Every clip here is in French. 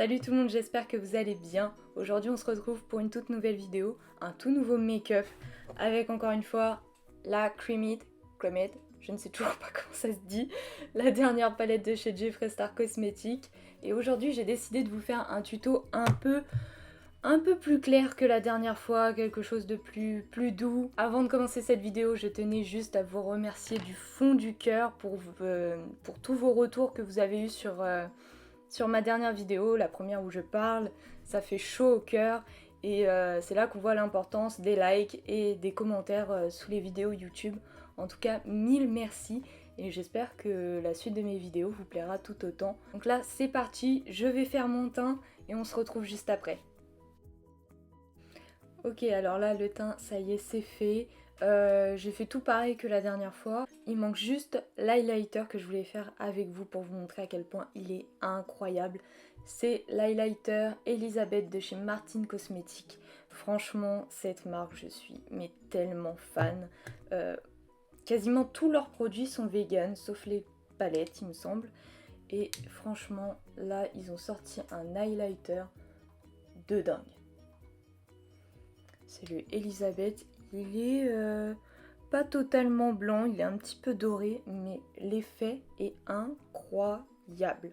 Salut tout le monde, j'espère que vous allez bien. Aujourd'hui on se retrouve pour une toute nouvelle vidéo, un tout nouveau make-up avec encore une fois la Creamid, je ne sais toujours pas comment ça se dit, la dernière palette de chez Jeffree Star Cosmetics. Et aujourd'hui j'ai décidé de vous faire un tuto un peu plus clair que la dernière fois, quelque chose de plus doux. Avant de commencer cette vidéo, je tenais juste à vous remercier du fond du cœur pour tous vos retours que vous avez eus sur ma dernière vidéo, la première où je parle. Ça fait chaud au cœur et c'est là qu'on voit l'importance des likes et des commentaires sous les vidéos YouTube. En tout cas, mille merci et j'espère que la suite de mes vidéos vous plaira tout autant. Donc là, c'est parti, je vais faire mon teint et on se retrouve juste après. Ok, alors là, le teint, ça y est, c'est fait. J'ai fait tout pareil que la dernière fois. Il manque juste l'highlighter que je voulais faire avec vous pour vous montrer à quel point il est incroyable. C'est l'highlighter Elisabeth de chez Martin Cosmetics. Franchement, cette marque, je suis mais tellement fan. Quasiment tous leurs produits sont vegan, sauf les palettes, il me semble. Et franchement, là, ils ont sorti un highlighter de dingue. C'est le Elisabeth. Il est pas totalement blanc, il est un petit peu doré, mais l'effet est incroyable.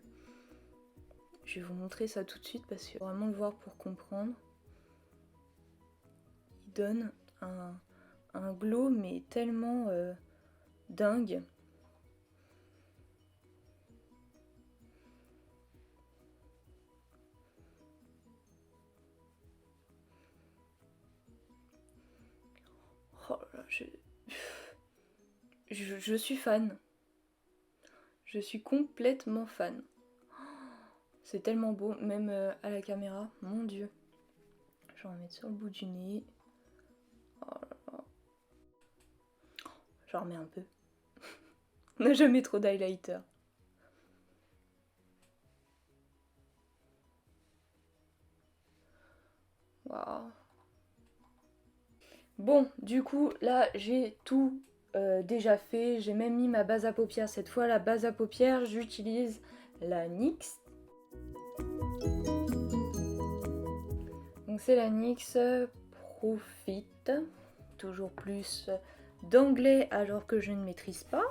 Je vais vous montrer ça tout de suite parce qu'il faut vraiment le voir pour comprendre. Il donne un glow mais tellement dingue. Oh là, je suis fan. Je suis complètement fan. C'est tellement beau, même à la caméra. Mon dieu. Je vais en mettre sur le bout du nez. Oh là là. J'en remets un peu. On n'a jamais trop d'highlighter. Waouh. Bon, du coup, là, j'ai tout déjà fait. J'ai même mis ma base à paupières. Cette fois, la base à paupières, j'utilise la NYX. Donc, c'est la NYX Profit. Toujours plus d'anglais alors que je ne maîtrise pas.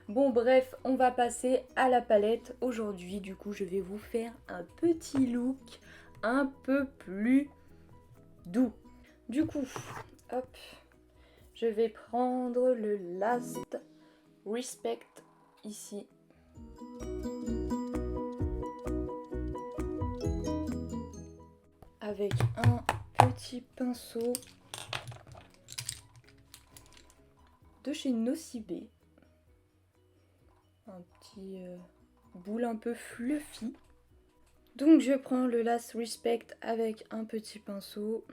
Bon, bref, on va passer à la palette. Aujourd'hui, du coup, je vais vous faire un petit look un peu plus doux. Du coup, hop, je vais prendre le Last Respect ici. Avec un petit pinceau de chez Nocibé. Un petit boule un peu fluffy. Donc je prends le Last Respect avec un petit pinceau.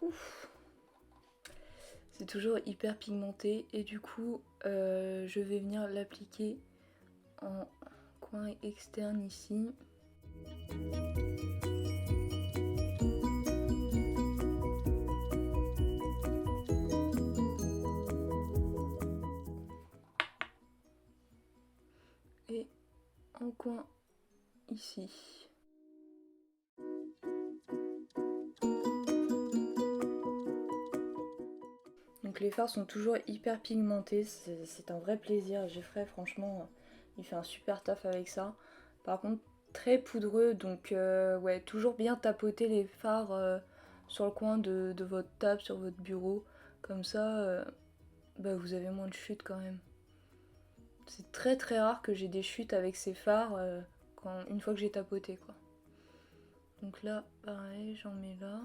Ouf. C'est toujours hyper pigmenté et du coup je vais venir l'appliquer en coin externe ici. Et en coin ici. Donc les fards sont toujours hyper pigmentés, c'est un vrai plaisir. Jeffree, franchement, il fait un super taf avec ça. Par contre, très poudreux, donc ouais, toujours bien tapoter les fards sur le coin de votre table, sur votre bureau. Comme ça, bah, vous avez moins de chutes quand même. C'est très très rare que j'ai des chutes avec ces fards une fois que j'ai tapoté, quoi. Donc là, pareil, j'en mets là.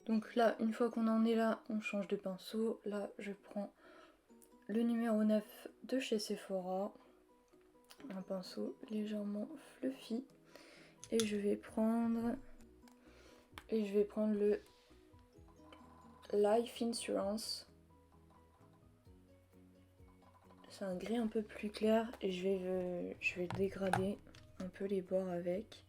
Donc là, une fois qu'on en est là, on change de pinceau. Là, je prends le numéro 9 de chez Sephora. Un pinceau légèrement fluffy. Et je vais prendre le Life Insurance. C'est un gris un peu plus clair et je vais dégrader un peu les bords avec.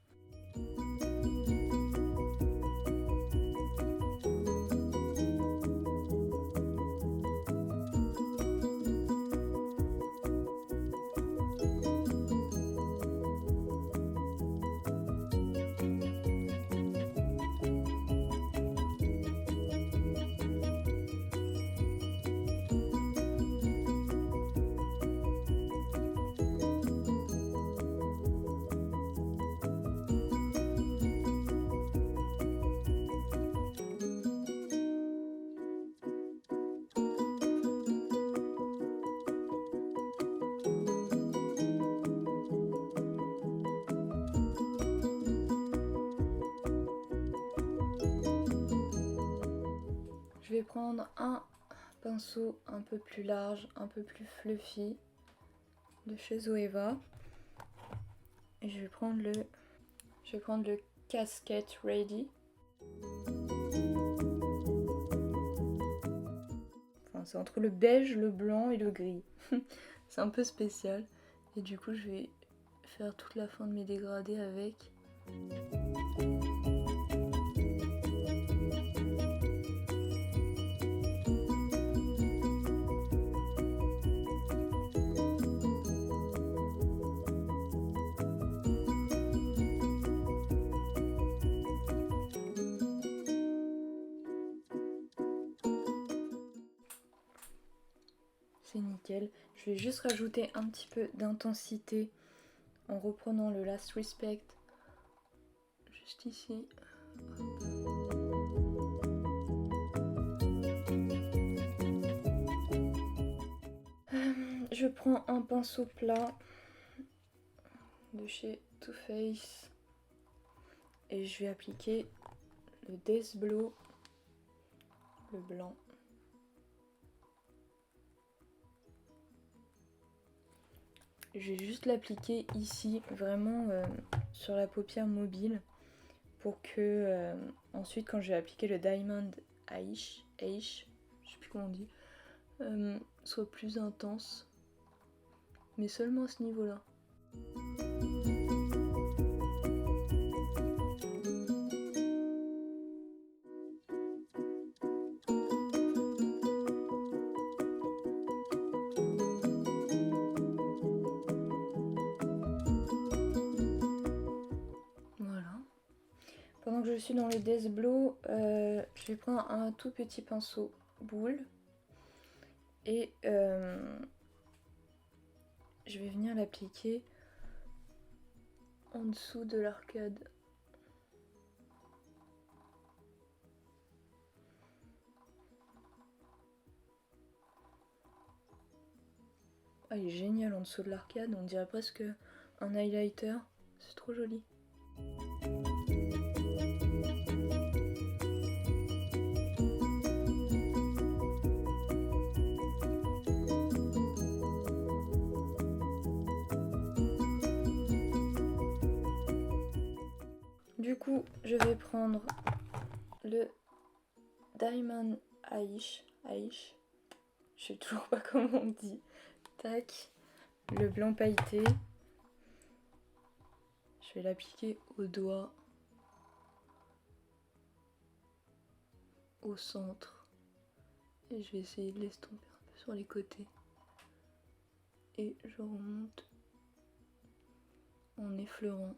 Je vais prendre un pinceau un peu plus large, un peu plus fluffy de chez Zoeva. Et je vais prendre le Casquette Ready. Enfin, c'est entre le beige, le blanc et le gris. C'est un peu spécial. Et du coup, je vais faire toute la fin de mes dégradés avec. C'est nickel. Je vais juste rajouter un petit peu d'intensité en reprenant le Last Respect juste ici. Je prends un pinceau plat de chez Too Faced et je vais appliquer le Death Blow, le blanc. Je vais juste l'appliquer ici, vraiment sur la paupière mobile, pour que ensuite quand je vais appliquer le Diamond Eyes, je sais plus comment on dit, soit plus intense, mais seulement à ce niveau-là. Pendant que je suis dans le Death Blow, je vais prendre un tout petit pinceau boule et je vais venir l'appliquer en dessous de l'arcade. Ah, il est génial en dessous de l'arcade, on dirait presque un highlighter, c'est trop joli. Du coup, je vais prendre le Diamond Eyes, je sais toujours pas comment on dit, tac, le blanc pailleté, je vais l'appliquer au doigt, au centre, et je vais essayer de l'estomper un peu sur les côtés, et je remonte en effleurant.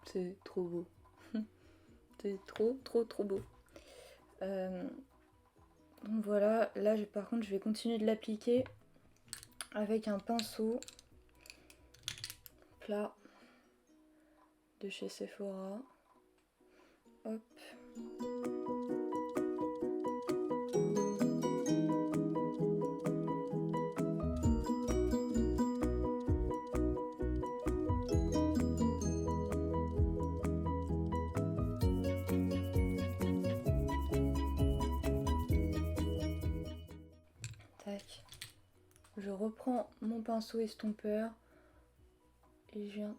C'est trop beau. C'est trop beau. Donc voilà, là par contre je vais continuer de l'appliquer avec un pinceau plat de chez Sephora. Hop. reprends mon pinceau estompeur et je viens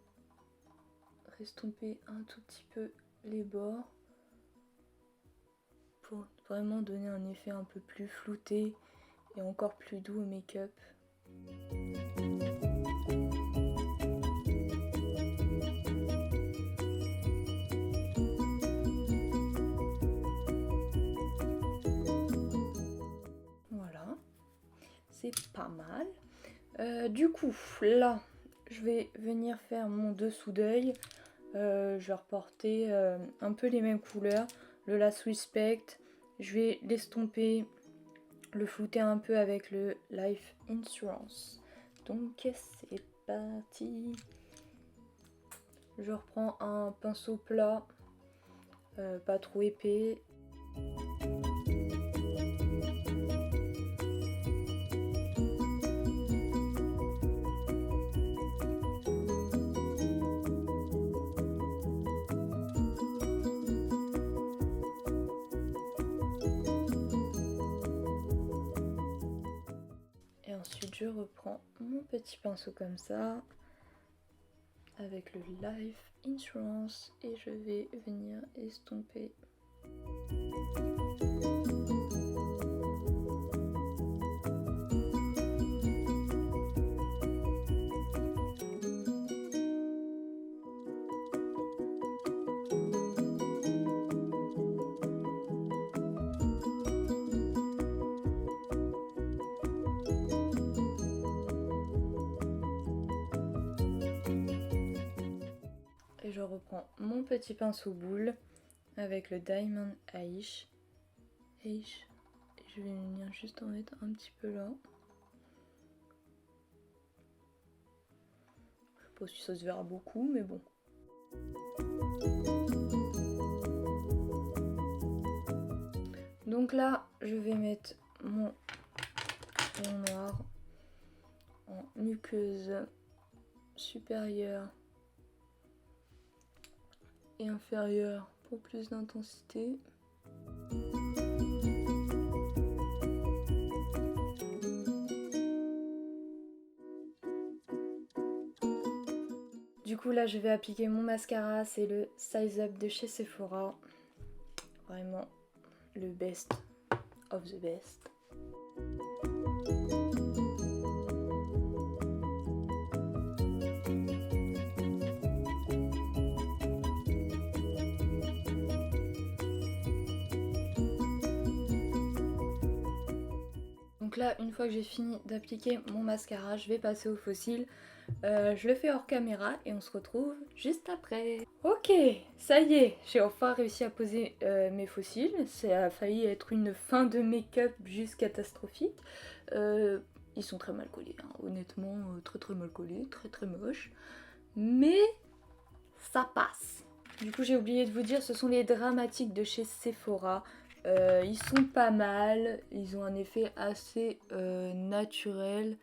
estomper un tout petit peu les bords pour vraiment donner un effet un peu plus flouté et encore plus doux au make-up. Voilà, c'est pas mal. Du coup, là, je vais venir faire mon dessous d'œil. Je vais reporter un peu les mêmes couleurs. Le Last Respect, je vais l'estomper, le flouter un peu avec le Life Insurance. Donc c'est parti. Je reprends un pinceau plat, pas trop épais. Et ensuite je reprends mon petit pinceau comme ça, avec le Life Insurance, et je vais venir estomper. Et je reprends mon petit pinceau boule avec le Diamond Aish. Et je vais venir juste en mettre un petit peu là. Je sais pas si ça se verra beaucoup, mais bon. Donc là, je vais mettre mon noir en muqueuse supérieure et inférieure pour plus d'intensité. Du coup là je vais appliquer mon mascara, c'est le Size Up de chez Sephora. Vraiment le best of the best. Donc là, une fois que j'ai fini d'appliquer mon mascara, je vais passer au faux cils. Je le fais hors caméra et on se retrouve juste après. Ok, ça y est, j'ai enfin réussi à poser mes faux cils. Ça a failli être une fin de make-up juste catastrophique. Ils sont très mal collés, hein. Honnêtement, très mal collés, très moches. Mais ça passe. Du coup, j'ai oublié de vous dire, ce sont les dramatiques de chez Sephora. Ils sont pas mal, ils ont un effet assez naturel,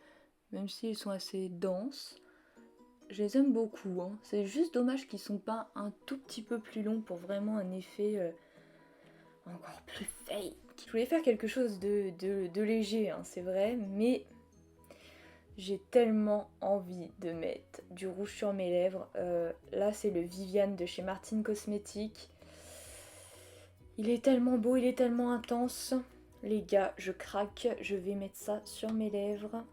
même s'ils sont assez denses. Je les aime beaucoup, hein. C'est juste dommage qu'ils sont pas un tout petit peu plus longs pour vraiment un effet encore plus fake. Je voulais faire quelque chose de léger, hein, c'est vrai, mais j'ai tellement envie de mettre du rouge sur mes lèvres. Là, c'est le Viviane de chez Martin Cosmetics. Il est tellement beau, il est tellement intense. Les gars, je craque, je vais mettre ça sur mes lèvres.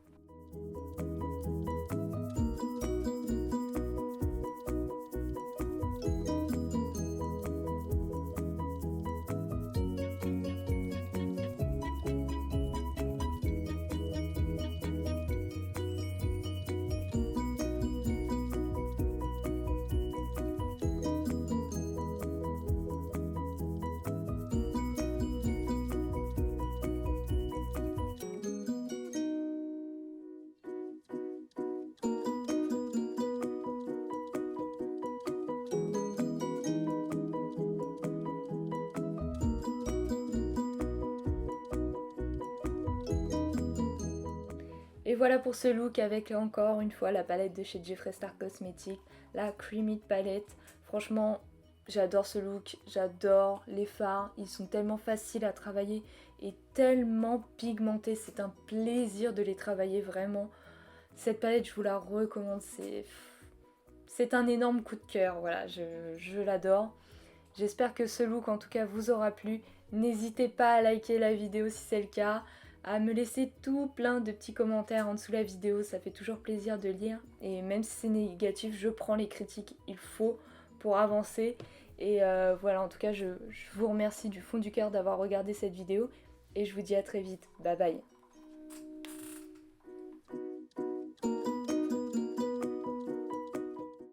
Et voilà pour ce look avec encore une fois la palette de chez Jeffree Star Cosmetics, la Creamy palette. Franchement, j'adore ce look, j'adore les fards, ils sont tellement faciles à travailler est tellement pigmentée, c'est un plaisir de les travailler vraiment. Cette palette, je vous la recommande, c'est un énorme coup de cœur, voilà, je l'adore. J'espère que ce look en tout cas vous aura plu. N'hésitez pas à liker la vidéo si c'est le cas, à me laisser tout plein de petits commentaires en dessous de la vidéo, ça fait toujours plaisir de lire. Et même si c'est négatif, je prends les critiques, il faut pour avancer. Et voilà, en tout cas, je vous remercie du fond du cœur d'avoir regardé cette vidéo. Et je vous dis à très vite. Bye bye.